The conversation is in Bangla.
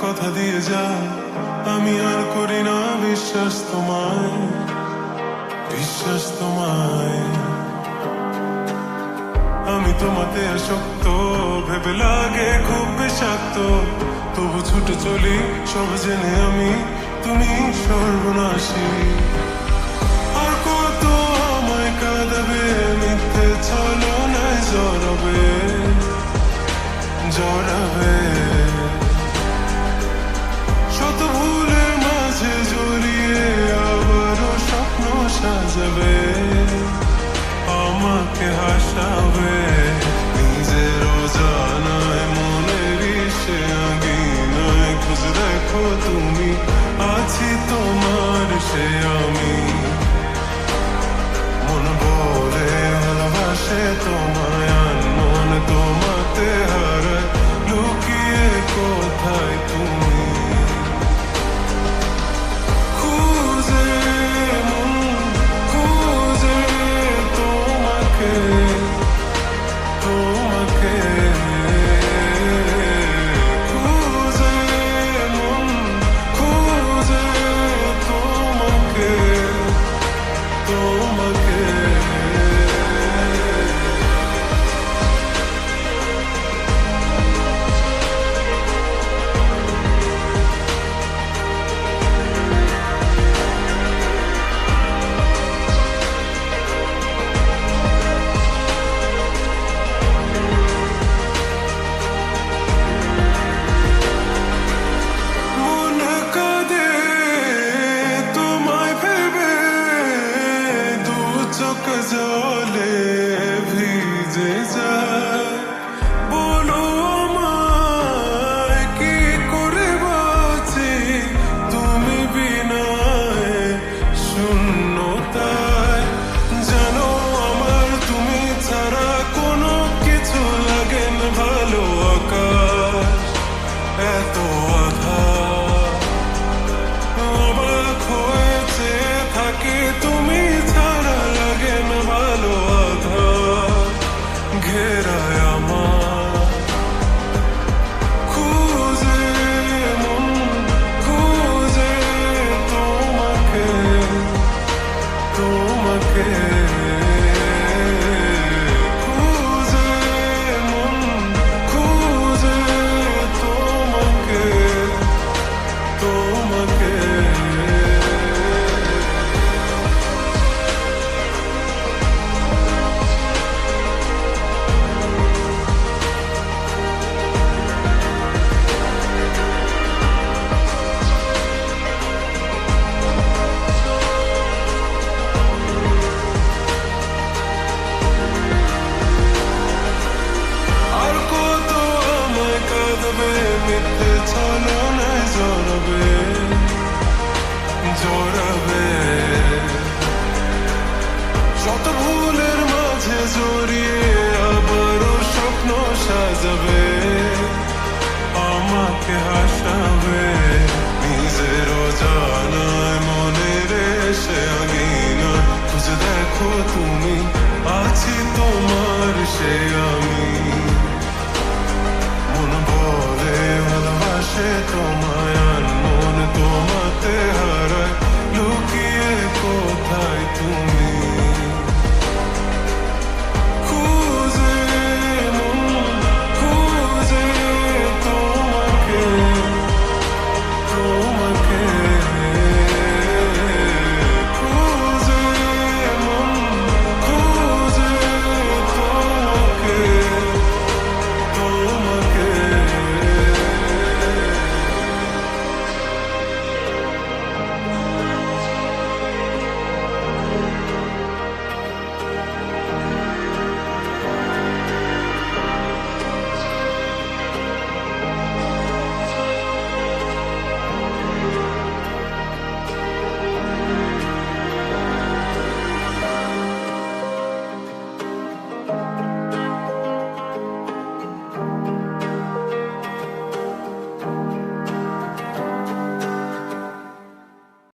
কথা দিয়ে যা, আমি আর করি না বিশ্বাস তোমায়, বিশ্বাস তোমায়। আমি তোমাতে আসক্ত, ভেবে লাগে খুব বিষাক্ত, তবু ছুটে চলি সব জেনে আমি তুমি সর্বনাশী। আর কত আমায় কাঁদাবে, মিথ্যে ছলনায় জড়াবে, জড়াবে। শত ভুলের মাঝে জড়িয়ে আবারও স্বপ্ন সাজাবে, আমাকে হাসাবে। নিজের অজানায় মনের সে আঙিনায় খুঁজে দেখো তুমি, আছি তোমার সে আমি। মন বলে ভালোবাসে তোমায়, মন তোমাতে হারায়, লুকিয়ে কোথায় তুমি। খুঁজে মন খুঁজে তোমাকে, তোমাকে। খুঁজে মন খুঁজে তোমাকে, তোমাকে। মন কাঁদে তোমায় ভেবে, দু চোখ জলে ভিজে যায়।